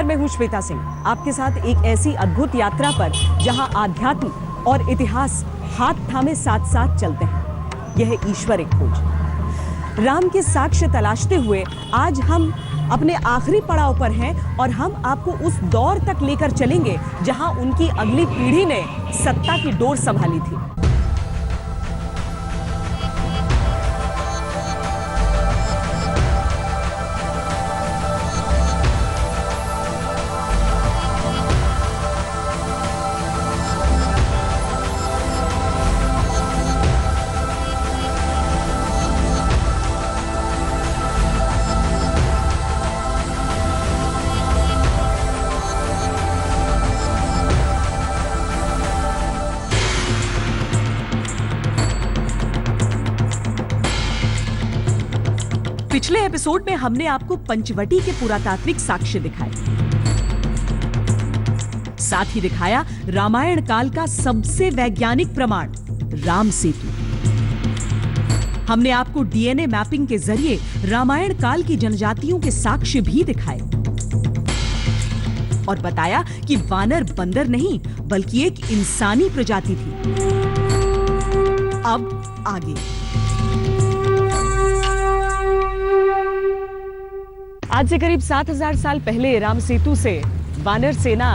नमस्कार, मैं हूं श्वेता सिंह, आपके साथ एक ऐसी अद्भुत यात्रा पर जहां आध्यात्म और इतिहास हाथ थामे साथ साथ चलते हैं। यह है ईश्वर एक खोज। राम के साक्ष्य तलाशते हुए आज हम अपने आखिरी पड़ाव पर हैं और हम आपको उस दौर तक लेकर चलेंगे जहां उनकी अगली पीढ़ी ने सत्ता की डोर संभाली थी। पिछले एपिसोड में हमने आपको पंचवटी के पुरातात्विक साक्ष्य दिखाए, साथ ही दिखाया रामायण काल का सबसे वैज्ञानिक प्रमाण राम सेतु। हमने आपको डीएनए मैपिंग के जरिए रामायण काल की जनजातियों के साक्ष्य भी दिखाए और बताया कि वानर बंदर नहीं बल्कि एक इंसानी प्रजाति थी। अब आगे। आज से करीब 7000 साल पहले राम सेतु से वानर सेना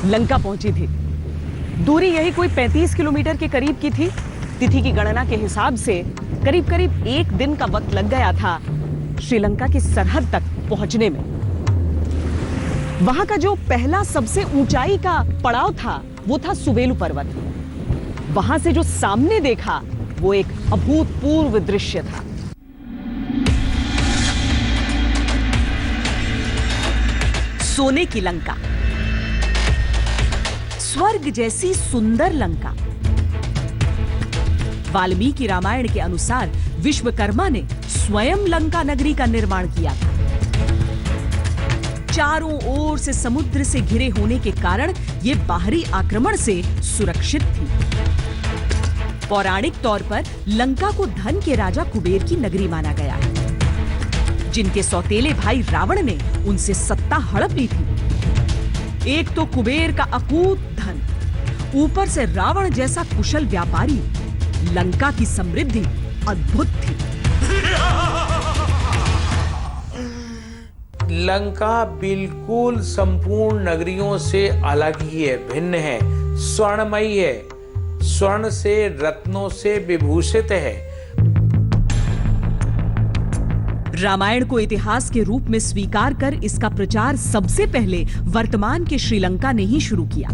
लंका पहुंची थी। दूरी यही कोई 35 किलोमीटर के करीब की थी। तिथि की गणना के हिसाब से करीब करीब एक दिन का वक्त लग गया था श्रीलंका की सरहद तक पहुंचने में। वहां का जो पहला सबसे ऊंचाई का पड़ाव था वो था सुवेलु पर्वत। वहां से जो सामने देखा वो एक अभूतपूर्व दृश्य था। सोने की लंका, स्वर्ग जैसी सुंदर लंका। वाल्मीकि रामायण के अनुसार विश्वकर्मा ने स्वयं लंका नगरी का निर्माण किया था। चारों ओर से समुद्र से घिरे होने के कारण यह बाहरी आक्रमण से सुरक्षित थी। पौराणिक तौर पर लंका को धन के राजा कुबेर की नगरी माना गया है, जिनके सौतेले भाई रावण ने उनसे सत्ता हड़प ली थी। एक तो कुबेर का अकूत धन, ऊपर से रावण जैसा कुशल व्यापारी। लंका की समृद्धि अद्भुत थी। लंका बिल्कुल संपूर्ण नगरियों से अलग ही है, भिन्न है, स्वर्णमयी है, स्वर्ण से रत्नों से विभूषित है। रामायण को इतिहास के रूप में स्वीकार कर इसका प्रचार सबसे पहले वर्तमान के श्रीलंका ने ही शुरू किया।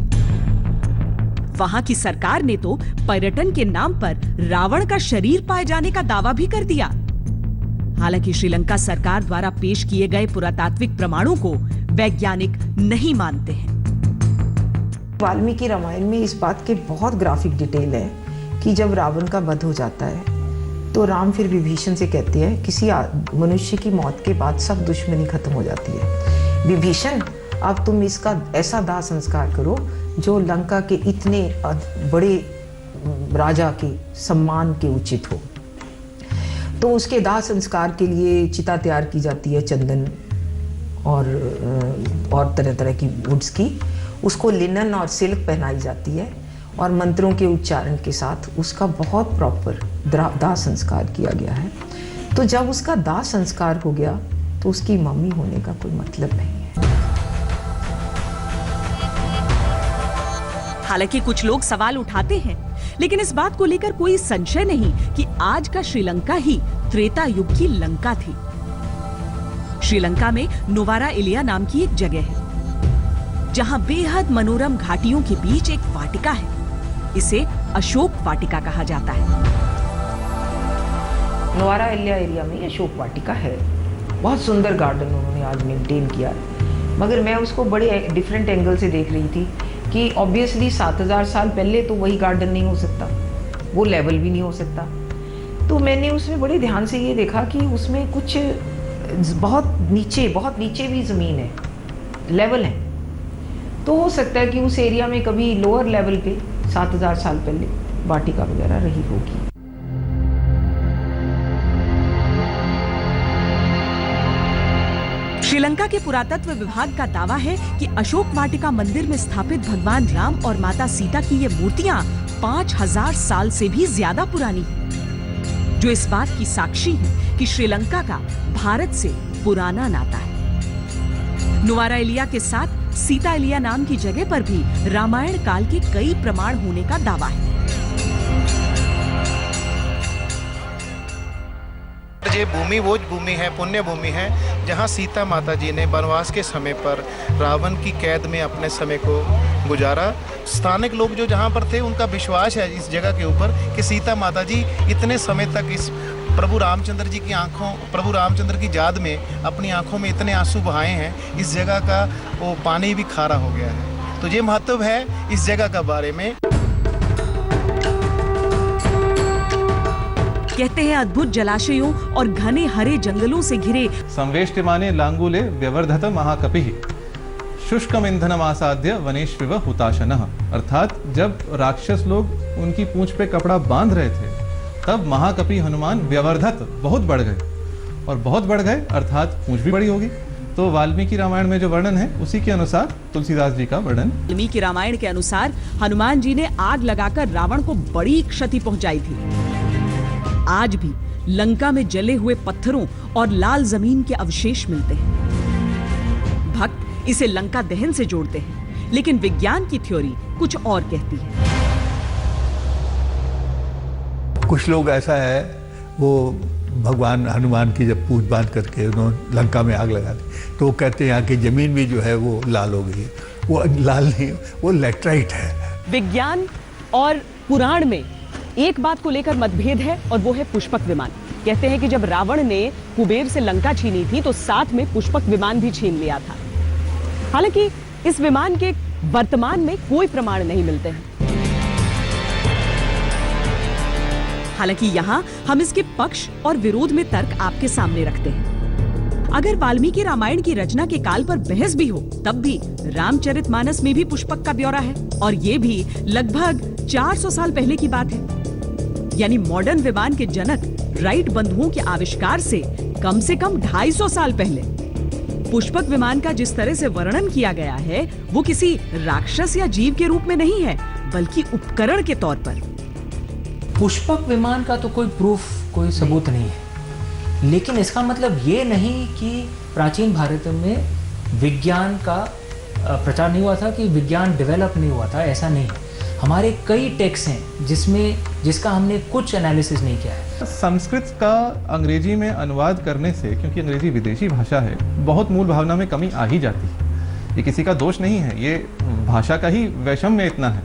वहां की सरकार ने तो पर्यटन के नाम पर रावण का शरीर पाए जाने का दावा भी कर दिया। हालांकि श्रीलंका सरकार द्वारा पेश किए गए पुरातात्विक प्रमाणों को वैज्ञानिक नहीं मानते हैं। वाल्मीकि रामायण में इस बात के बहुत ग्राफिक डिटेल है कि जब रावण का वध हो जाता है तो राम फिर विभीषण से कहते हैं किसी मनुष्य की मौत के बाद सब दुश्मनी खत्म हो जाती है। विभीषण, अब तुम इसका ऐसा दाह संस्कार करो जो लंका के इतने बड़े राजा के सम्मान के उचित हो। तो उसके दाह संस्कार के लिए चिता तैयार की जाती है, चंदन और तरह तरह की वुड्स की। उसको लिनन और सिल्क पहनाई जाती है और मंत्रों के उच्चारण के साथ उसका बहुत प्रॉपर दाह संस्कार किया गया है। तो जब उसका दाह संस्कार हो गया तो उसकी मम्मी होने का कोई मतलब नहीं है। हालांकि कुछ लोग सवाल उठाते हैं, लेकिन इस बात को लेकर कोई संशय नहीं कि आज का श्रीलंका ही त्रेता युग की लंका थी। श्रीलंका में नोवारा इलिया नाम की एक जगह है, जहां बेहद मनोरम घाटियों के बीच एक वाटिका है। इसे अशोक वाटिका कहा जाता है। नोवारा इलिया एरिया में अशोक वाटिका है। बहुत सुंदर गार्डन उन्होंने आज मेंटेन किया है, मगर मैं उसको बड़े डिफरेंट एंगल से देख रही थी कि ऑब्वियसली 7000 साल पहले तो वही गार्डन नहीं हो सकता, वो लेवल भी नहीं हो सकता। तो मैंने उसमें बड़े ध्यान से ये देखा कि उसमें कुछ बहुत नीचे भी ज़मीन है, लेवल है। तो हो सकता है कि उस एरिया में कभी लोअर लेवल पे 7000 साल पहले वाटिका वगैरह रही होगी। श्रीलंका के पुरातत्व विभाग का दावा है कि अशोक वाटिका मंदिर में स्थापित भगवान राम और माता सीता की ये मूर्तियां 5000 साल से भी ज्यादा पुरानी हैं, जो इस बात की साक्षी है कि श्रीलंका का भारत से पुराना नाता है। नुवारा एलिया के साथ सीता एलिया नाम की जगह पर भी रामायण काल के कई प्रमाण होने का दावा है। ये भूमि वो भूमि है, पुण्य भूमि है, जहाँ सीता माता जी ने वनवास के समय पर रावण की कैद में अपने समय को गुजारा। स्थानिक लोग जो जहाँ पर थे उनका विश्वास है इस जगह के ऊपर कि सीता माता जी इतने समय तक इस प्रभु रामचंद्र जी की आंखों, प्रभु रामचंद्र की याद में अपनी आंखों में इतने आंसू बहाए हैं, इस जगह का वो पानी भी खारा हो गया है। तो ये महत्व है इस जगह का बारे में। कहते हैं अद्भुत जलाशयों और घने हरे जंगलों से घिरे संवेष्टिमाने लांगूले व्यवर्धत महाकपिः शुष्कम ईंधनम आसाद्य वनेष्विव हुताशनः। अर्थात जब राक्षस लोग उनकी पूंछ पे कपड़ा बांध रहे थे तब महाकपि हनुमान व्यवर्धत बहुत बढ़ गए, और बहुत बढ़ गए अर्थात पूंछ भी बड़ी होगी। तो वाल्मीकि रामायण में जो वर्णन है उसी के अनुसार तुलसीदास जी का वर्णन। वाल्मीकि रामायण के अनुसार हनुमान जी ने आग लगाकर रावण को बड़ी क्षति पहुंचाई थी। आज भी लंका में जले हुए पत्थरों और लाल जमीन के अवशेष मिलते हैं। भक्त इसे लंका दहन से जोड़ते हैं, लेकिन विज्ञान की थ्योरी कुछ और कहती है। कुछ लोग ऐसा है वो भगवान हनुमान की जब पूछ बांध करके उन्होंने लंका में आग लगा दी तो वो कहते हैं यहाँ की जमीन भी जो है वो लाल हो गई है। वो लाल नहीं, वो लेटराइट है। विज्ञान और पुराण में एक बात को लेकर मतभेद है और वो है पुष्पक विमान। कहते हैं कि जब रावण ने कुबेर से लंका छीनी थी तो साथ में पुष्पक विमान भी छीन लिया था। हालांकि इस विमान के वर्तमान में कोई प्रमाण नहीं मिलते हैं। हालांकि यहाँ हम इसके पक्ष और विरोध में तर्क आपके सामने रखते हैं। अगर वाल्मीकि रामायण की रचना के काल पर बहस भी हो तब भी रामचरितमानस में भी पुष्पक का ब्यौरा है, और ये भी लगभग 400 साल पहले की बात है। यानी मॉडर्न विमान के जनक राइट बंधुओं के आविष्कार से कम 250 साल पहले पुष्पक विमान का जिस तरह से वर्णन किया गया है वो किसी राक्षस या जीव के रूप में नहीं है, बल्कि उपकरण के तौर पर। पुष्पक विमान का तो कोई प्रूफ, कोई सबूत नहीं है, लेकिन इसका मतलब ये नहीं कि प्राचीन भारत में विज्ञान का प्रचार नहीं हुआ था, कि विज्ञान डेवलप नहीं हुआ था, ऐसा नहीं है। हमारे कई टेक्स्ट हैं जिसका हमने कुछ एनालिसिस नहीं किया है। संस्कृत का अंग्रेजी में अनुवाद करने से, क्योंकि अंग्रेजी विदेशी भाषा है, बहुत मूल भावना में कमी आ ही जाती है। ये किसी का दोष नहीं है, ये भाषा का ही वैषम्य इतना है।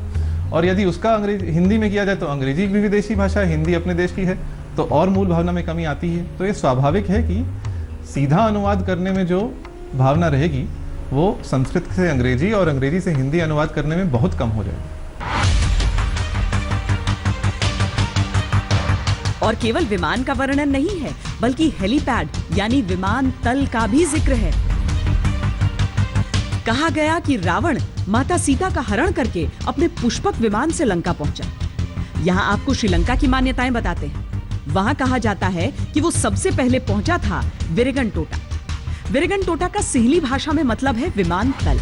और यदि उसका अंग्रेजी हिंदी में किया जाए तो अंग्रेजी भी विदेशी भाषा है, हिंदी अपने देश की है, तो और मूल भावना में कमी आती है। तो ये स्वाभाविक है कि सीधा अनुवाद करने में जो भावना रहेगी वो संस्कृत से अंग्रेजी और अंग्रेजी से हिंदी अनुवाद करने में बहुत कम हो जाएगी। और केवल विमान का वर्णन नहीं है, बल्कि हेलीपैड यानी विमान तल का भी जिक्र है। कहा गया कि रावण माता सीता का हरण करके अपने पुष्पक विमान से लंका पहुंचा। यहाँ आपको श्रीलंका की मान्यताएं बताते हैं। वहां कहा जाता है कि वो सबसे पहले पहुंचा था विरगनटोटा। विरगनटोटा का सिहली भाषा में मतलब है विमान तल।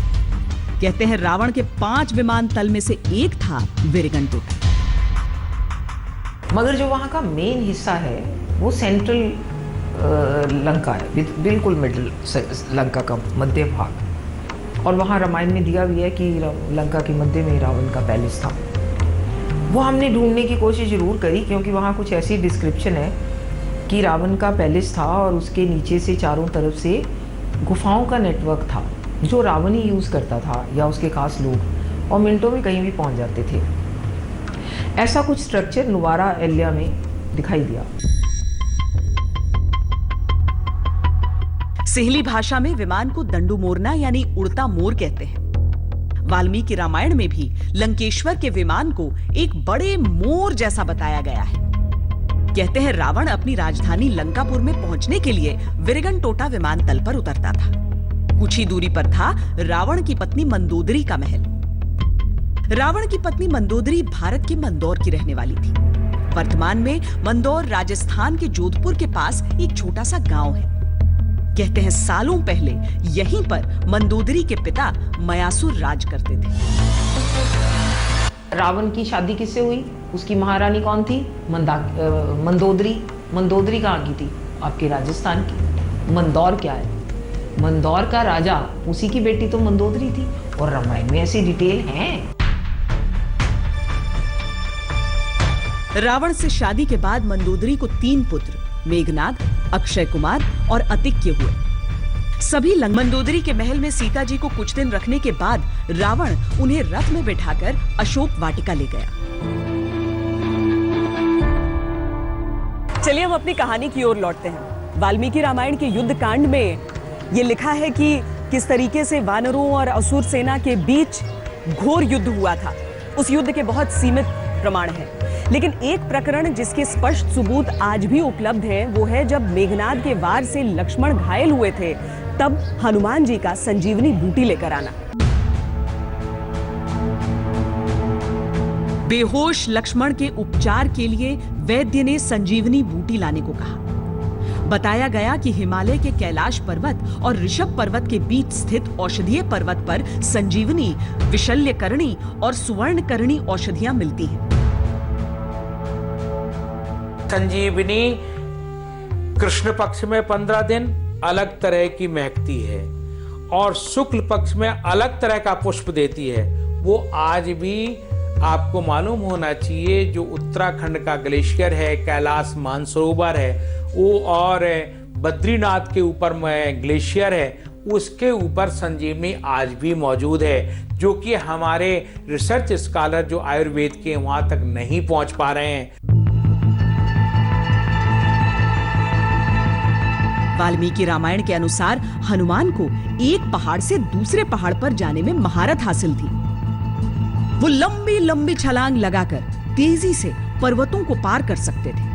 कहते हैं रावण के 5 विमान तल में से एक था विरगनटोटा। मगर जो वहाँ का मेन हिस्सा है वो सेंट्रल लंका है, बिल्कुल मिडिल लंका का मध्य भाग। और वहाँ रामायण में दिया भी है कि लंका के मध्य में रावण का पैलेस था। वो हमने ढूंढने की कोशिश जरूर करी, क्योंकि वहाँ कुछ ऐसी डिस्क्रिप्शन है कि रावण का पैलेस था और उसके नीचे से चारों तरफ से गुफाओं का नेटवर्क था जो रावण ही यूज़ करता था या उसके खास लोग, और मिनटों में कहीं भी पहुँच जाते थे। ऐसा कुछ स्ट्रक्चर नुवारा एलिया में दिखाई दिया। सिहली भाषा में विमान को दंडू मोरना यानी उड़ता मोर कहते हैं। वाल्मीकि रामायण में भी लंकेश्वर के विमान को एक बड़े मोर जैसा बताया गया है। कहते हैं रावण अपनी राजधानी लंकापुर में पहुंचने के लिए विरगनटोटा विमानतल पर उतरता था। कुछ ही दूरी पर था रावण की पत्नी मंदोदरी का महल। रावण की पत्नी मंदोदरी भारत के मंदौर की रहने वाली थी। वर्तमान में मंदौर राजस्थान के जोधपुर के पास एक छोटा सा गांव है। कहते हैं सालों पहले यहीं पर मंदोदरी के पिता मयासुर राज करते थे। रावण की शादी किससे हुई? उसकी महारानी कौन थी? मंदोदरी। मंदोदरी कहाँ की थी? आपके राजस्थान की। मंदौर क्या है? मंदौर का राजा, उसी की बेटी तो मंदोदरी थी। और रामायण में ऐसी डिटेल हैं। रावण से शादी के बाद मंदोदरी को 3 पुत्र मेघनाद, अक्षय कुमार और अतिक्य हुए। सभी मंदोदरी के महल में सीता जी को कुछ दिन रखने के बाद रावण उन्हें रथ में बिठाकर अशोक वाटिका ले गया। चलिए अब अपनी कहानी की ओर लौटते हैं। वाल्मीकि रामायण के युद्ध कांड में ये लिखा है कि किस तरीके से वानरों और असुर सेना के बीच घोर युद्ध हुआ था। उस युद्ध के बहुत सीमित प्रमाण हैं, लेकिन एक प्रकरण जिसके स्पष्ट सबूत आज भी उपलब्ध है वो है जब मेघनाद के वार से लक्ष्मण घायल हुए थे, तब हनुमान जी का संजीवनी बूटी लेकर आना। बेहोश लक्ष्मण के उपचार के लिए वैद्य ने संजीवनी बूटी लाने को कहा। बताया गया कि हिमालय के कैलाश पर्वत और ऋषभ पर्वत के बीच स्थित औषधीय पर्वत पर संजीवनी, विशल्यकरणी और सुवर्णकरणी औषधियां मिलती हैं। संजीवनी कृष्ण पक्ष में 15 दिन अलग तरह की महकती है और शुक्ल पक्ष में अलग तरह का पुष्प देती है। वो आज भी आपको मालूम होना चाहिए, जो उत्तराखंड का ग्लेशियर है, कैलाश मानसरोवर है वो, और बद्रीनाथ के ऊपर में ग्लेशियर है, उसके ऊपर संजीवनी आज भी मौजूद है, जो कि हमारे रिसर्च स्कॉलर जो आयुर्वेद के वहां तक नहीं पहुंच पा रहे हैं। वाल्मीकि रामायण के अनुसार हनुमान को एक पहाड़ से दूसरे पहाड़ पर जाने में महारत हासिल थी। वो लंबी लंबी छलांग लगाकर तेजी से पर्वतों को पार कर सकते थे।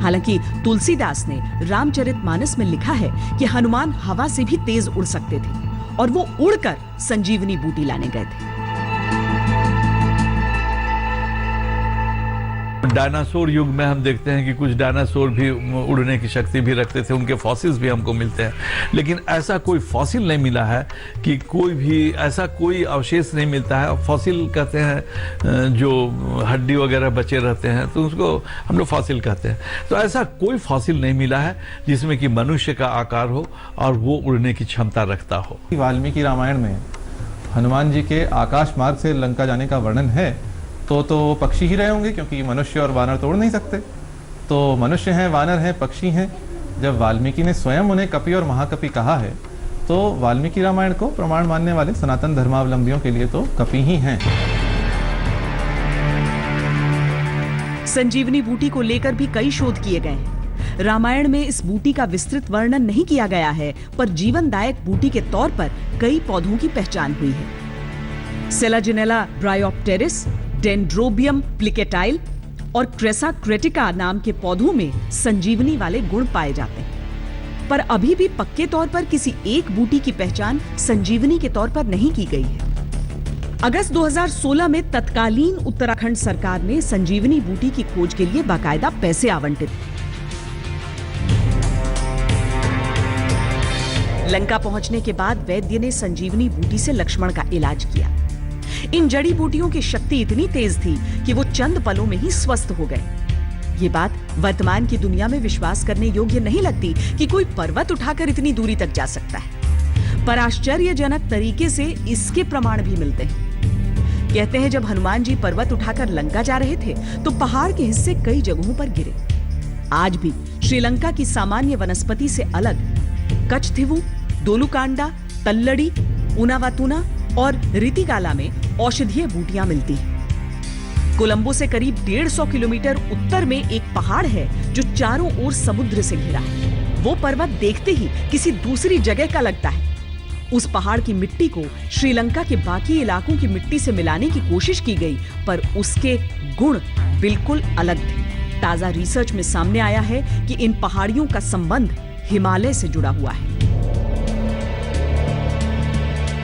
हालांकि तुलसीदास ने रामचरितमानस में लिखा है कि हनुमान हवा से भी तेज उड़ सकते थे और वो उड़कर संजीवनी बूटी लाने गए थे। डायनासोर युग में हम देखते हैं कि कुछ डायनासोर भी उड़ने की शक्ति भी रखते थे, उनके फॉसिल्स भी हमको मिलते हैं, लेकिन ऐसा कोई फॉसिल नहीं मिला है कि कोई भी ऐसा कोई अवशेष नहीं मिलता है। फॉसिल कहते हैं जो हड्डी वगैरह बचे रहते हैं, तो उसको हम लोग फॉसिल कहते हैं। तो ऐसा कोई फॉसिल नहीं मिला है जिसमें कि मनुष्य का आकार हो और वो उड़ने की क्षमता रखता हो। वाल्मीकि रामायण में हनुमान जी के आकाश मार्ग से लंका जाने का वर्णन है तो वो पक्षी ही रहे होंगे, क्योंकि मनुष्य और वानर तोड़ नहीं सकते। तो मनुष्य हैं, वानर हैं, पक्षी हैं। जब वाल्मीकि ने स्वयं उन्हें कपि और महाकपि कहा है, तो वाल्मीकि रामायण को प्रमाण मानने वाले सनातन धर्मावलंबियों के लिए तो कपि ही हैं। संजीवनी बूटी को लेकर भी कई शोध किए गए हैं। रामायण में इस बूटी का विस्तृत वर्णन नहीं किया गया है, पर जीवनदायक बूटी के तौर पर कई पौधों की पहचान हुई है। सेलाजिनेला ब्रायोप्टेरिस, डेंड्रोबियम प्लिकेटाइल और क्रेसा क्रेटिका नाम के पौधों में संजीवनी वाले गुण पाए जाते हैं, पर अभी भी पक्के तौर पर किसी एक बूटी की पहचान संजीवनी के तौर पर नहीं की गई है। अगस्त 2016 में तत्कालीन उत्तराखंड सरकार ने संजीवनी बूटी की खोज के लिए बाकायदा पैसे आवंटित। लंका पहुंचने के बाद वैद्य ने संजीवनी बूटी से लक्ष्मण का इलाज किया। इन जड़ी बूटियों की शक्ति इतनी तेज थी कि वो चंद पलों में ही स्वस्थ हो गए। ये बात वर्तमान की दुनिया में विश्वास करने योग्य नहीं लगती कि कोई पर्वत उठाकर इतनी दूरी तक जा सकता है, पर आश्चर्यजनक तरीके से इसके प्रमाण भी मिलते हैं। कहते हैं जब हनुमान जी पर्वत उठाकर लंका जा रहे थे तो पहाड़ के हिस्से कई जगहों पर गिरे। आज भी श्रीलंका की सामान्य वनस्पति से अलग कच्छथिवु, दोलुकांडा, तल्लड़ी, उनावातुना और रितिकाला में औषधीय बूटियां मिलती हैं। कोलंबो से करीब 150 किलोमीटर उत्तर में एक पहाड़ है जो चारों ओर समुद्र से घिरा है। वो पर्वत देखते ही किसी दूसरी जगह का लगता है। उस पहाड़ की मिट्टी को श्रीलंका के बाकी इलाकों की मिट्टी से मिलाने की कोशिश की गई, पर उसके गुण बिल्कुल अलग थे। ताजा रिसर्च में सामने आया है कि इन पहाड़ियों का संबंध हिमालय से जुड़ा हुआ है।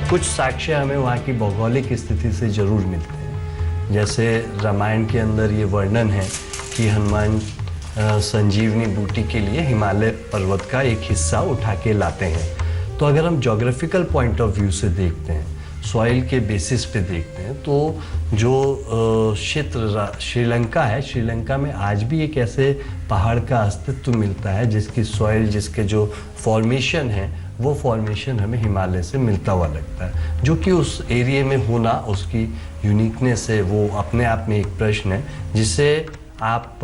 कुछ साक्ष्य हमें वहाँ की भौगोलिक स्थिति से जरूर मिलते हैं। जैसे रामायण के अंदर ये वर्णन है कि हनुमान संजीवनी बूटी के लिए हिमालय पर्वत का एक हिस्सा उठा के लाते हैं। तो अगर हम जोग्राफिकल पॉइंट ऑफ व्यू से देखते हैं, सॉइल के बेसिस पे देखते हैं, तो जो क्षेत्र श्रीलंका है, श्रीलंका में आज भी एक ऐसे पहाड़ का अस्तित्व मिलता है जिसकी सॉइल, जिसके जो फॉर्मेशन है, वो फॉर्मेशन हमें हिमालय से मिलता हुआ लगता है, जो कि उस एरिया में होना उसकी यूनिकनेस है। वो अपने आप में एक प्रश्न है जिसे आप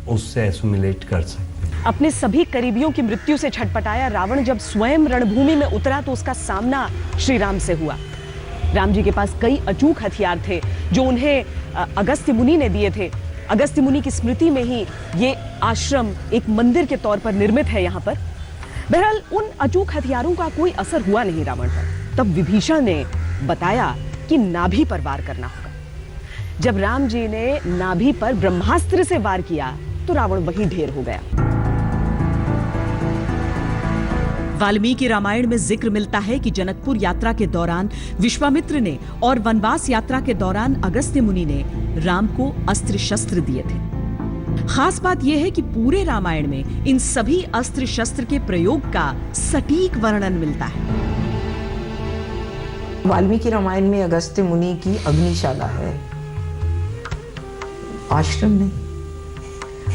उससे एसोमिलेट कर सकते हैं। अपने सभी करीबियों की मृत्यु से छटपटाया रावण जब स्वयं रणभूमि में उतरा तो उसका सामना श्री राम से हुआ। राम जी के पास कई अचूक हथियार थे जो उन्हें अगस्त्य मुनि ने दिए थे। अगस्त्य मुनि की स्मृति में ही ये आश्रम एक मंदिर के तौर पर निर्मित है यहाँ पर। बहरहाल उन अचूक हथियारों का कोई असर हुआ नहीं रावण पर। तब विभीषण ने बताया कि नाभि पर वार करना होगा। जब राम जी ने नाभि पर ब्रह्मास्त्र से वार किया तो रावण वहीं ढेर हो गया। वाल्मीकि रामायण में जिक्र मिलता है कि जनकपुर यात्रा के दौरान विश्वामित्र ने और वनवास यात्रा के दौरान अगस्त्य मुनि ने राम को अस्त्र शस्त्र दिए थे। खास बात यह है कि पूरे रामायण में इन सभी अस्त्र शस्त्र के प्रयोग का सटीक वर्णन मिलता है। वाल्मीकि रामायण में अगस्त्य मुनि की अग्निशाला है, आश्रम नहीं।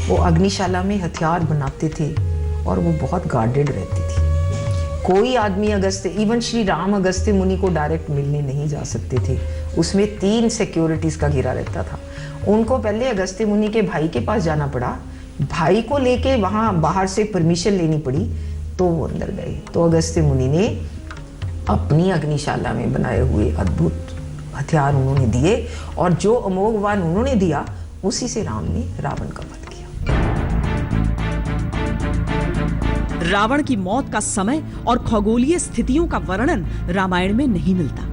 वो अग्निशाला में हथियार बनाते थे और वो बहुत गार्डेड रहती थी। कोई आदमी इवन श्री राम अगस्त्य मुनि को डायरेक्ट मिलने नहीं जा सकते थे। उसमें 3 सिक्योरिटीज का घेरा रहता था। उनको पहले अगस्त्य मुनि के भाई के पास जाना पड़ा, भाई को लेके वहां बाहर से परमिशन लेनी पड़ी, तो वो अंदर गए। तो अगस्त्य मुनि ने अपनी अग्निशाला में बनाए हुए अद्भुत हथियार उन्होंने दिए और जो अमोघ वाण उन्होंने दिया उसी से राम ने रावण का वध किया। रावण की मौत का समय और खगोलीय स्थितियों का वर्णन रामायण में नहीं मिलता,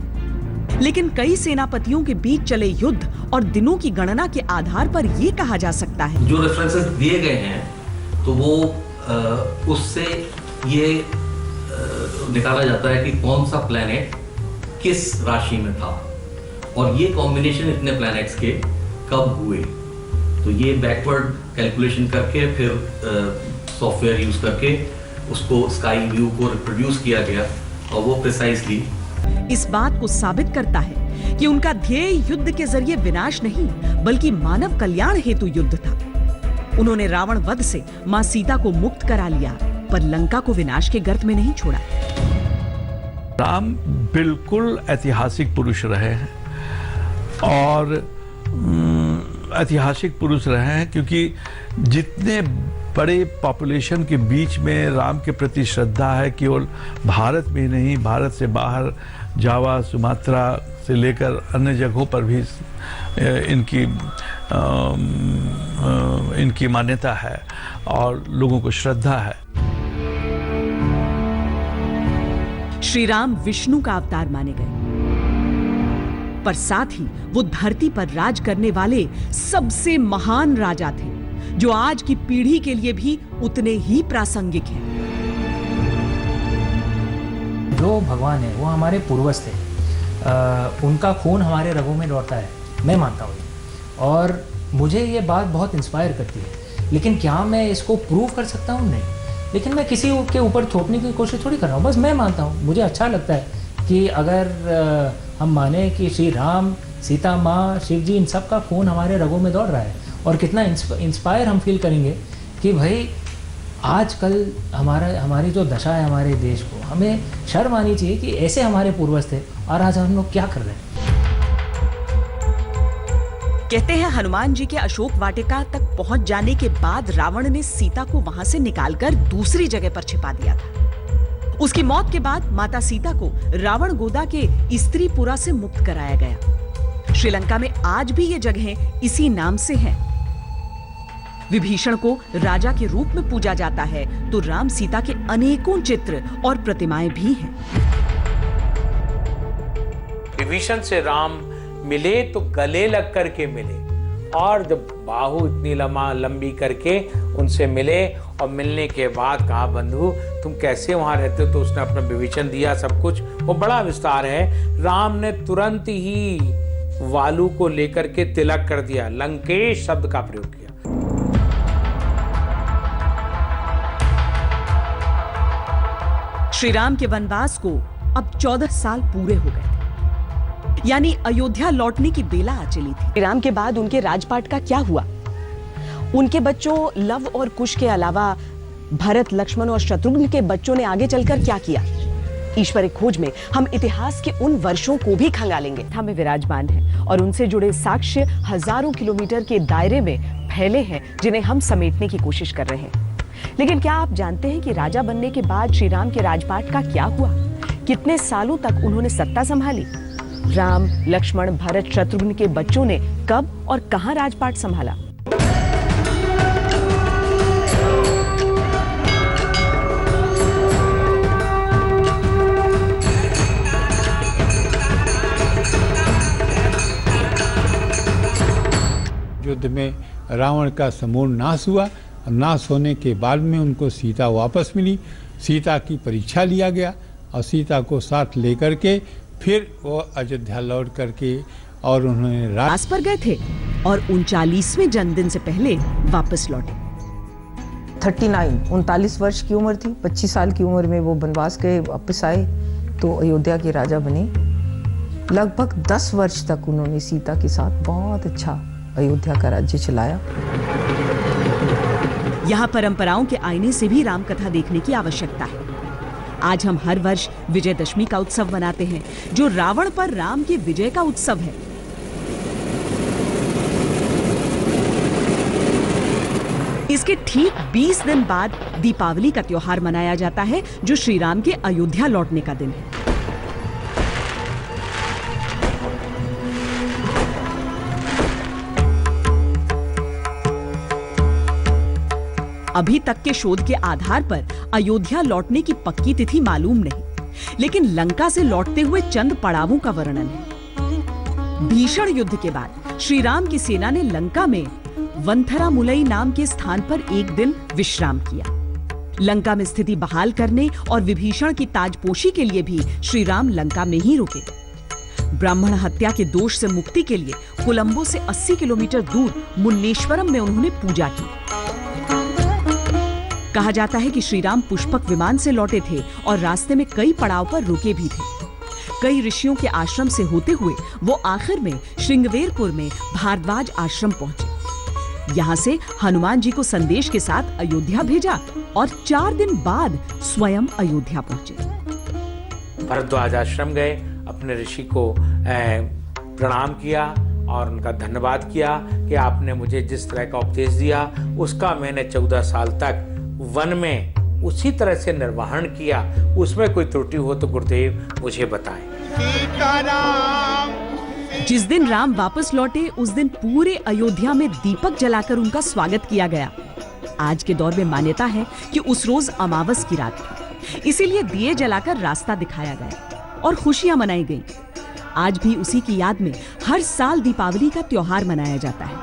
लेकिन कई सेनापतियों के बीच चले युद्ध और दिनों की गणना के आधार पर यह कहा जा सकता है। जो रेफरेंसेस दिए गए हैं तो वो उससे ये निकाला जाता है कि कौन सा प्लैनेट किस राशि में था और ये कॉम्बिनेशन इतने प्लैनेट्स के कब हुए। तो ये बैकवर्ड कैलकुलेशन करके फिर सॉफ्टवेयर यूज करके उसको स्काई व्यू को रिप्रोड्यूस किया गया और वो प्रिसाइजली इस बात को साबित करता है कि उनका ध्येय युद्ध के जरिए विनाश नहीं बल्कि मानव कल्याण हेतु युद्ध था। उन्होंने रावण वध से मां सीता को मुक्त करा लिया पर लंका को विनाश के गर्त में नहीं छोड़ा। राम बिल्कुल ऐतिहासिक पुरुष रहे हैं और ऐतिहासिक पुरुष रहे हैं क्योंकि जितने बड़े पॉपुलेशन के बीच में राम के प्रति श्रद्धा है, केवल भारत में नहीं, भारत से बाहर जावा, सुमात्रा से लेकर अन्य जगहों पर भी इनकी मान्यता है और लोगों को श्रद्धा है। श्री राम विष्णु का अवतार माने गए पर साथ ही वो धरती पर राज करने वाले सबसे महान राजा थे जो आज की पीढ़ी के लिए भी उतने ही प्रासंगिक हैं। जो भगवान है वो हमारे पूर्वज थे, उनका खून हमारे रगों में दौड़ता है, मैं मानता हूँ और मुझे ये बात बहुत इंस्पायर करती है। लेकिन क्या मैं इसको प्रूव कर सकता हूँ? नहीं। लेकिन मैं किसी के ऊपर थोपने की कोशिश थोड़ी कर रहा हूँ, बस मैं मानता हूँ। मुझे अच्छा लगता है कि अगर हम माने कि श्री राम, सीता माँ, शिव जी, इन सब का खून हमारे रगों में दौड़ रहा है और कितना इंस्पायर हम फील करेंगे कि भाई आजकल हमारी जो दशा है हमारे देश को, हमें शर्म आनी चाहिए कि ऐसे हमारे पूर्वज थे और आज हम लोग क्या कर रहे हैं। कहते हैं हनुमान जी के अशोक वाटिका तक पहुंच जाने के बाद रावण ने सीता को वहां से निकालकर दूसरी जगह पर छिपा दिया था। उसकी मौत के बाद माता सीता को रावण गोदा के स्त्रीपुरा से मुक्त कराया गया। श्रीलंका में आज भी ये जगहें इसी नाम से हैं। विभीषण को राजा के रूप में पूजा जाता है तो राम सीता के अनेकों चित्र और प्रतिमाएं भी हैं। विभीषण से राम मिले तो गले लग करके मिले और जब बाहु इतनी लंबी करके उनसे मिले और मिलने के बाद कहा बंधु तुम कैसे वहां रहते हो, तो उसने अपना विवेचन दिया, सब कुछ वो बड़ा विस्तार है। राम ने तुरंत ही वालू को लेकर के तिलक कर दिया, लंकेश शब्द का प्रयोग किया। श्री राम के वनवास को अब 14 साल पूरे हो गए थे, यानी अयोध्या लौटने की बेला आ चली थी। श्री राम के बाद उनके राजपाट का क्या हुआ? उनके बच्चों लव और कुश के अलावा भरत, लक्ष्मण और शत्रुघ्न के बच्चों ने आगे चलकर क्या किया? ईश्वर की खोज में हम इतिहास के उन वर्षों को भी खंगालेंगे। हमें विराजमान है और उनसे जुड़े साक्ष्य हजारों किलोमीटर के दायरे में फैले हैं, जिन्हें हम समेटने की कोशिश कर रहे हैं। लेकिन क्या आप जानते हैं कि राजा बनने के बाद श्री राम के राजपाट का क्या हुआ? कितने सालों तक उन्होंने सत्ता संभाली? राम, लक्ष्मण, भरत, शत्रुघ्न के बच्चों ने कब और कहां राजपाट संभाला? युद्ध में रावण का समूल नाश हुआ। नाश होने के बाद में उनको सीता वापस मिली। सीता की परीक्षा लिया गया और सीता को साथ लेकर के फिर वो अयोध्या लौट करके और उन्होंने राज पर गए थे और 39वें जन्मदिन से पहले वापस लौटे। 39 वर्ष की उम्र थी। 25 साल की उम्र में वो वनवास गए, वापस आए तो अयोध्या के राजा बने। लगभग 10 वर्ष तक उन्होंने सीता के साथ बहुत अच्छा अयोध्या का राज्य चलाया। यहाँ परंपराओं के आईने से भी राम कथा देखने की आवश्यकता है। आज हम हर वर्ष विजयदशमी का उत्सव मनाते हैं, जो रावण पर राम की विजय का उत्सव है। इसके ठीक 20 दिन बाद दीपावली का त्योहार मनाया जाता है, जो श्री राम के अयोध्या लौटने का दिन है। अभी तक के शोध के आधार पर अयोध्या लौटने की पक्की तिथि मालूम नहीं, लेकिन लंका से लौटते हुए चंद पड़ावों का वर्णन है। भीषण युद्ध के बाद श्री राम की सेना ने लंका में वंथरामुलई नाम के स्थान पर एक दिन विश्राम किया। लंका में स्थिति बहाल करने और विभीषण की ताजपोशी के लिए भी श्री राम लंका में ही रुके। ब्राह्मण हत्या के दोष से मुक्ति के लिए कोलंबो से 80 किलोमीटर दूर मुन्नेश्वरम में उन्होंने पूजा की। कहा जाता है कि श्री राम पुष्पक विमान से लौटे थे और रास्ते में कई पड़ाव पर रुके भी थे। कई ऋषियों के आश्रम से होते हुए वो आखिर में श्रृंगवेरपुर में भारद्वाज आश्रम पहुंचे। यहाँ से हनुमान जी को संदेश के साथ अयोध्या भेजा और 4 दिन बाद स्वयं अयोध्या पहुंचे। भारद्वाज आश्रम गए, अपने ऋषि को प्रणाम किया और उनका धन्यवाद किया कि आपने मुझे जिस तरह का उपदेश दिया उसका मैंने 14 साल तक वन में उसी तरह से निर्वहन किया। उसमें कोई त्रुटि हो तो गुरुदेव मुझे बताएं। जिस दिन राम वापस लौटे उस दिन पूरे अयोध्या में दीपक जलाकर उनका स्वागत किया गया। आज के दौर में मान्यता है कि उस रोज अमावस की रात थी, इसीलिए दिए जलाकर रास्ता दिखाया गया और खुशियां मनाई गईं। आज भी उसी की याद में हर साल दीपावली का त्योहार मनाया जाता है।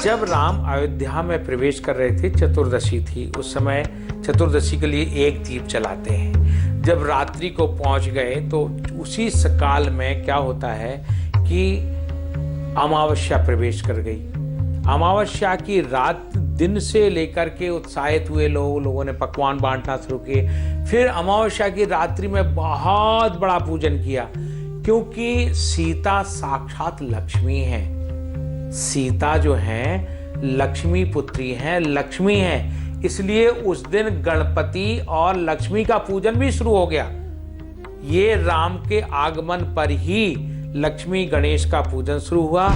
जब राम अयोध्या में प्रवेश कर रहे थे, चतुर्दशी थी। उस समय चतुर्दशी के लिए एक दीप जलाते हैं। जब रात्रि को पहुंच गए तो उसी सकाल में क्या होता है कि अमावस्या प्रवेश कर गई। अमावस्या की रात दिन से लेकर के उत्साहित हुए लोगों ने पकवान बांटना शुरू किए। फिर अमावस्या की रात्रि में बहुत बड़ा पूजन किया, क्योंकि सीता साक्षात लक्ष्मी है। सीता जो है लक्ष्मी पुत्री है, लक्ष्मी है, इसलिए उस दिन गणपति और लक्ष्मी का पूजन भी शुरू हो गया। ये राम के आगमन पर ही लक्ष्मी गणेश का पूजन शुरू हुआ।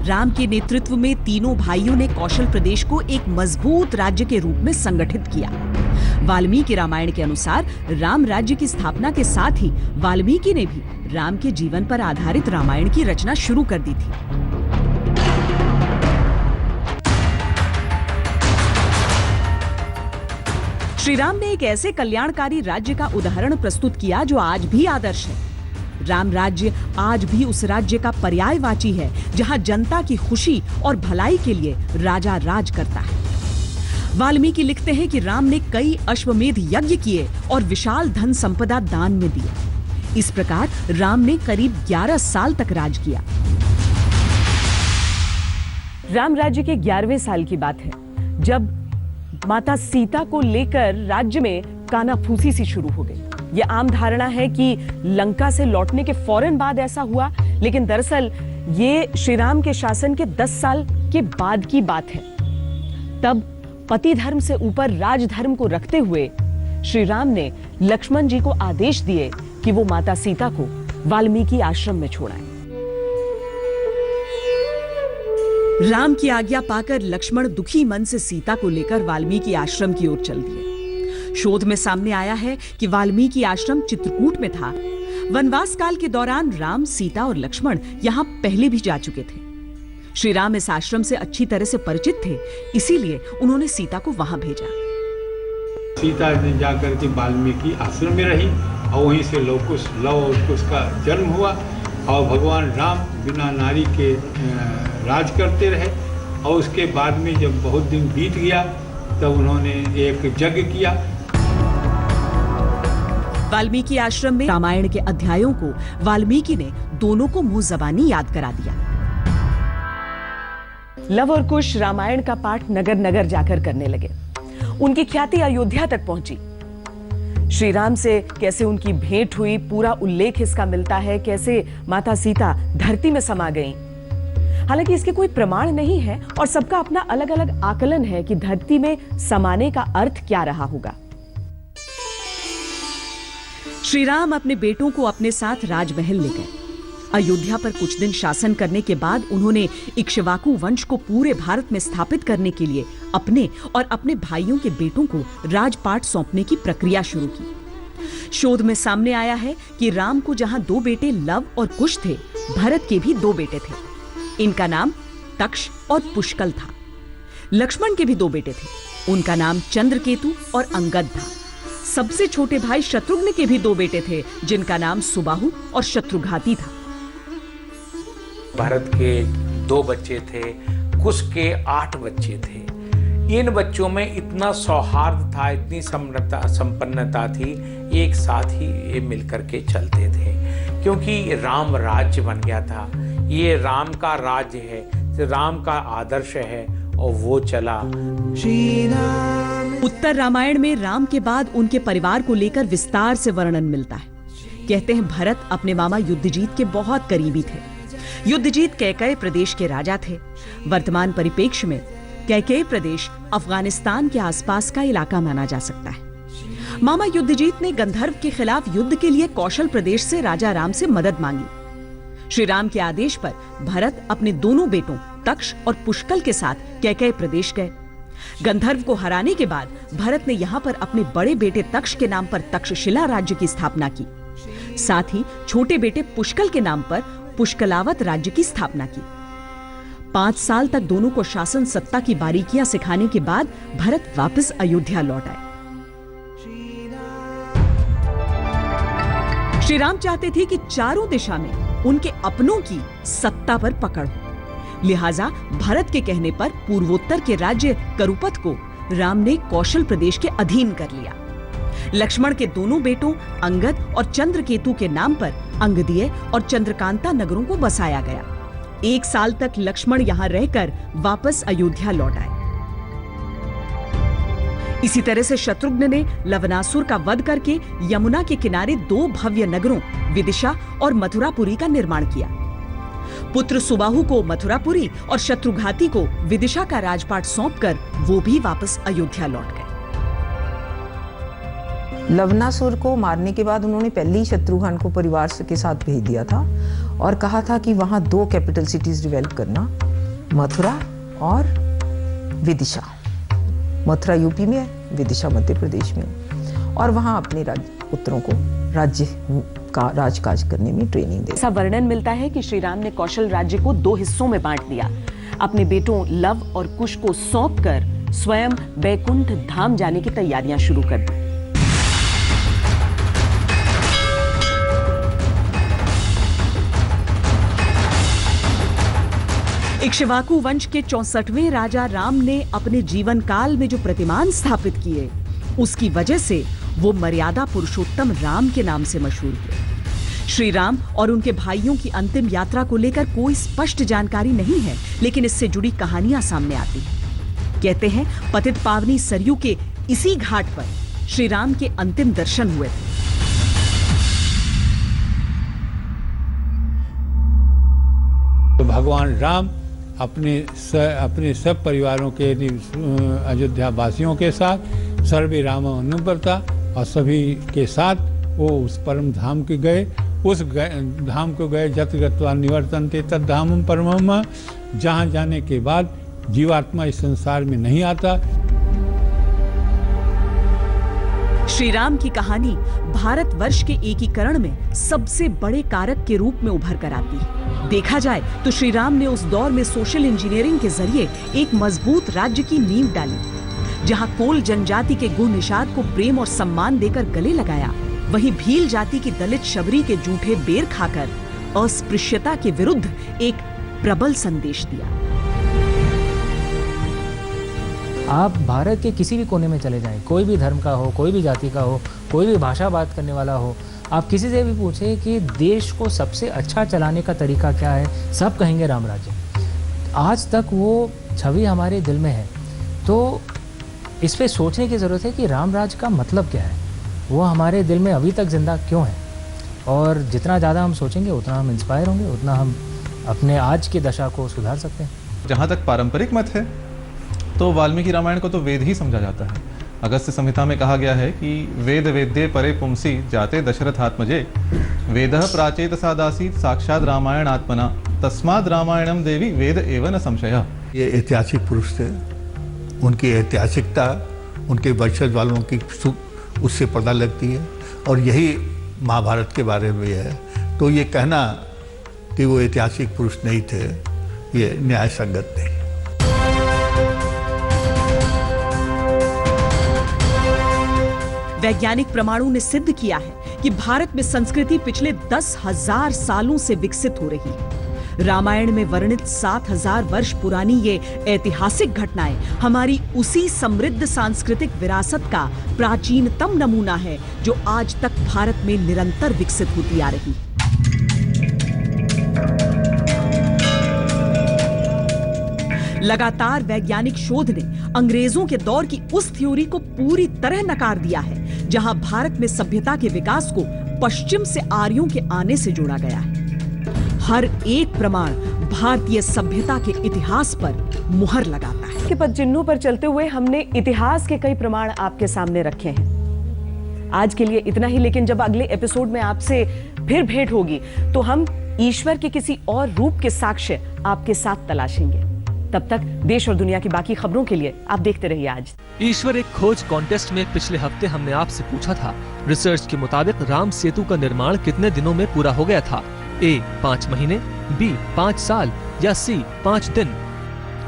राम के नेतृत्व में तीनों भाइयों ने कौशल प्रदेश को एक मजबूत राज्य के रूप में संगठित किया। वाल्मीकि रामायण के अनुसार राम राज्य की स्थापना के साथ ही वाल्मीकि ने भी राम के जीवन पर आधारित रामायण की रचना शुरू कर दी थी। श्री राम ने एक ऐसे कल्याणकारी राज्य का उदाहरण प्रस्तुत किया जो आज भी आदर्श है। राम राज्य आज भी उस राज्य का पर्यायवाची है जहां जनता की खुशी और भलाई के लिए राजा राज करता है। वाल्मीकि लिखते हैं कि राम ने कई अश्वमेध यज्ञ किए और विशाल धन संपदा दान में दिए। इस प्रकार राम ने करीब 11 साल तक राज किया। राम राज्य के 11वें साल की बात है जब माता सीता को लेकर राज्य में कानाफूसी सी शुरू हो गई। यह आम धारणा है कि लंका से लौटने के फौरन बाद ऐसा हुआ, लेकिन दरअसल ये श्री राम के शासन के 10 साल के बाद की बात है। तब पति धर्म से ऊपर राजधर्म को रखते हुए श्री राम ने लक्ष्मण जी को आदेश दिए कि वो माता सीता को वाल्मीकि आश्रम में छोड़ाएं। राम की आज्ञा पाकर लक्ष्मण दुखी मन से सीता को लेकर वाल्मीकि आश्रम की ओर चल दिए। शोध में सामने आया है कि वाल्मीकि आश्रम चित्रकूट में था। वनवास काल के दौरान राम, सीता और लक्ष्मण यहाँ पहले भी जा चुके थे। श्री राम इस आश्रम से अच्छी तरह से परिचित थे, इसीलिए उन्होंने सीता को वहां भेजा। सीता ने जाकर के वाल्मीकि आश्रम में रही और वहीं से लव और कुश का जन्म हुआ और भगवान राम बिना नारी के राज करते रहे। और उसके बाद में जब बहुत दिन बीत गया तब उन्होंने एक यज्ञ किया। वाल्मीकि आश्रम में रामायण के अध्यायों को वाल्मीकि ने दोनों को मुंह जबानी याद करा दिया। लव और कुश रामायण का पाठ नगर नगर जाकर करने लगे। उनकी ख्याति अयोध्या तक पहुंची। श्री राम से कैसे उनकी भेंट हुई, पूरा उल्लेख इसका मिलता है। कैसे माता सीता धरती में समा गईं। हालांकि इसके कोई प्रमाण नहीं है और सबका अपना अलग अलग आकलन है कि धरती में समाने का अर्थ क्या रहा होगा। श्री राम अपने बेटों को अपने साथ राजमहल ले गए। अयोध्या पर कुछ दिन शासन करने के बाद उन्होंने इक्ष्वाकु वंश को पूरे भारत में स्थापित करने के लिए अपने और अपने भाइयों के बेटों को राजपाट सौंपने की प्रक्रिया शुरू की। शोध में सामने आया है कि राम को जहां 2 बेटे लव और कुश थे, भरत के भी 2 बेटे थे। इनका नाम तक्ष और पुष्कल था। लक्ष्मण के भी 2 बेटे थे। उनका नाम चंद्रकेतु और अंगद था। सबसे छोटे भाई शत्रुघ्न के भी 2 बेटे थे, जिनका नाम सुबाहु और शत्रुघाती था। भरत के 2 बच्चे थे, कुश के 8 बच्चे थे। इन बच्चों में इतना सौहार्द था, इतनी संपन्नता थी, एक साथ ही ये मिलकर के चलते थे, क्योंकि राम राज्य बन गया था। ये राम का राज्य है, राम का आदर्श है और वो चला। उत्तर रामायण में राम के बाद उनके परिवार को लेकर विस्तार से वर्णन मिलता है। कहते हैं भरत अपने मामा युद्धजीत के बहुत करीबी थे। युद्धजीत कैकेय प्रदेश के राजा थे। वर्तमान परिप्रेक्ष्य में कैकेय प्रदेश अफगानिस्तान के आसपास का इलाका माना जा सकता है। मामा युद्धजीत ने गंधर्व के खिलाफ युद्ध के लिए कौशल प्रदेश से राजा राम से मदद मांगी। श्री राम के आदेश पर भरत अपने दोनों बेटों तक्ष और पुष्कल के साथ कैकेय प्रदेश गए। गंधर्व को हराने के बाद भरत ने यहाँ पर अपने बड़े बेटे तक्ष के नाम पर तक्षशिला राज्य की स्थापना की। साथ ही छोटे बेटे पुष्कल के नाम पर पुष्कलावत राज्य की स्थापना की। 5 साल तक दोनों को शासन सत्ता की बारीकियां सिखाने के बाद भरत वापस अयोध्या लौट आए। श्री राम चाहते थे कि चारों दिशा में उनके अपनों की सत्ता पर पकड़ हो। लिहाजा भरत के कहने पर पूर्वोत्तर के राज्य करुपथ को राम ने कौशल प्रदेश के अधीन कर लिया। लक्ष्मण के दोनों बेटों अंगद और चंद्रकेतु के नाम पर अंगदीय और चंद्रकांता नगरों को बसाया गया। 1 साल तक लक्ष्मण यहाँ रहकर वापस अयोध्या लौट आए। इसी तरह से शत्रुघ्न ने लवनासुर का वध करके यमुना के किनारे 2 भव्य नगरों विदिशा और मथुरापुरी का निर्माण किया। पुत्र सुबाहु को मथुरापुरी और शत्रुघाती को विदिशा का राजपाट सौंपकर वो भी वापस अयोध्या लौट गए। लवनासुर को मारने के बाद उन्होंने पहले ही शत्रुघ्न को परिवार के साथ भेज दिया था और कहा था कि वहाँ 2 कैपिटल सिटीज डेवलप करना, मथुरा और विदिशा। मथुरा यूपी में है, विदिशा मध्य प्रदेश में, और वहाँ अपने पुत्रों को राज्य का राजकाज करने में ट्रेनिंग दे। ऐसा वर्णन मिलता है कि श्री राम ने कौशल राज्य को 2 हिस्सों में बांट दिया। अपने बेटों लव और कुश को सौंपकर स्वयं बैकुंठ धाम जाने की तैयारियां शुरू कर दी। इक्ष्वाकु वंश के 64वें राजा राम ने अपने जीवन काल में जो प्रतिमान स्थापित किए, उसकी वजह से वो मर्यादा पुरुषोत्तम राम के नाम से मशहूर हुए। श्री राम और उनके भाइयों की अंतिम यात्रा को लेकर कोई स्पष्ट जानकारी नहीं है, लेकिन इससे जुड़ी कहानियां सामने आती हैं। कहते हैं पतित पावनी सरयू के इसी घाट पर श्री राम के अंतिम दर्शन हुए थे। तो भगवान राम अपने सब परिवारों के अयोध्या वासियों के साथ सर्वे राम अनुव्रता और सभी के साथ वो उस परम धाम के गए। उस धाम को गए जत गत्वा निवर्तन्ते तद धामम परमम, जहाँ जाने के बाद जीवात्मा इस संसार में नहीं आता। श्री राम की कहानी भारतवर्ष के एकीकरण में सबसे बड़े कारक के रूप में उभर कर आती है। देखा जाए तो श्री राम ने उस दौर में सोशल इंजीनियरिंग के जरिए एक मजबूत राज्य की नींव डाली, जहां कोल जनजाति के गुण निषाद को प्रेम और सम्मान देकर गले लगाया, वहीं भील जाति की दलित शबरी के जूठे बेर खाकर अस्पृश्यता के विरुद्ध एक प्रबल संदेश दिया। आप भारत के किसी भी कोने में चले जाएं, कोई भी धर्म का हो, कोई भी जाति का हो, कोई भी भाषा बात करने वाला हो, आप किसी से भी पूछें कि देश को सबसे अच्छा चलाने का तरीका क्या है, सब कहेंगे राम राज्य। आज तक वो छवि हमारे दिल में है। तो इस पे सोचने की ज़रूरत है कि राम राज्य का मतलब क्या है, वो हमारे दिल में अभी तक जिंदा क्यों है। और जितना ज़्यादा हम सोचेंगे उतना हम इंस्पायर होंगे, उतना हम अपने आज की दशा को सुधार सकते हैं। जहाँ तक पारंपरिक मत है तो वाल्मीकि रामायण को तो वेद ही समझा जाता है। अगस्त्य संहिता में कहा गया है कि वेद वेद्ये परे पुंसी जाते दशरथात्मजे, वेदः प्राचेत सादासीत साक्षात रामायण आत्मना, तस्माद् रामायणम देवी वेद एव न संशयः। ये ऐतिहासिक पुरुष थे, उनकी ऐतिहासिकता उनके वंशज वालों की उससे पता लगती है, और यही महाभारत के बारे में है। तो ये कहना कि वो ऐतिहासिक पुरुष नहीं थे, ये न्याय संगत नहीं। वैज्ञानिक प्रमाणों ने सिद्ध किया है कि भारत में संस्कृति पिछले 10,000 सालों से विकसित हो रही है। रामायण में वर्णित 7,000 वर्ष पुरानी ये ऐतिहासिक घटनाएं हमारी उसी समृद्ध सांस्कृतिक विरासत का प्राचीनतम नमूना है, जो आज तक भारत में निरंतर विकसित होती आ रही है। लगातार वैज्ञानिक शोध ने अंग्रेजों के दौर की उस थ्योरी को पूरी तरह नकार दिया है, जहां भारत में सभ्यता के विकास को पश्चिम से आर्यों के आने से जोड़ा गया है। हर एक प्रमाण भारतीय सभ्यता के इतिहास पर मुहर लगाता है। के पदचिन्हों पर चलते हुए हमने इतिहास के कई प्रमाण आपके सामने रखे हैं। आज के लिए इतना ही, लेकिन जब अगले एपिसोड में आपसे फिर भेंट होगी तो हम ईश्वर के किसी और रूप के साक्ष्य आपके साथ तलाशेंगे। तब तक देश और दुनिया की बाकी खबरों के लिए आप देखते रहिए आज। ईश्वर एक खोज कॉन्टेस्ट में पिछले हफ्ते हमने आपसे पूछा था, रिसर्च के मुताबिक राम सेतु का निर्माण कितने दिनों में पूरा हो गया था? ए 5 महीने, बी 5 साल या सी 5 दिन?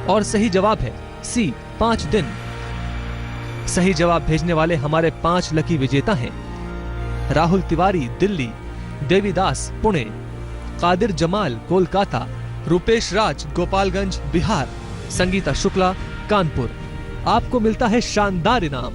और सही जवाब है सी 5 दिन। सही जवाब भेजने वाले हमारे 5 लकी विजेता हैं: राहुल तिवारी दिल्ली, देवीदास पुणे, कादिर जमाल कोलकाता, रुपेश राज गोपालगंज बिहार, संगीता शुक्ला कानपुर। आपको मिलता है शानदार इनाम।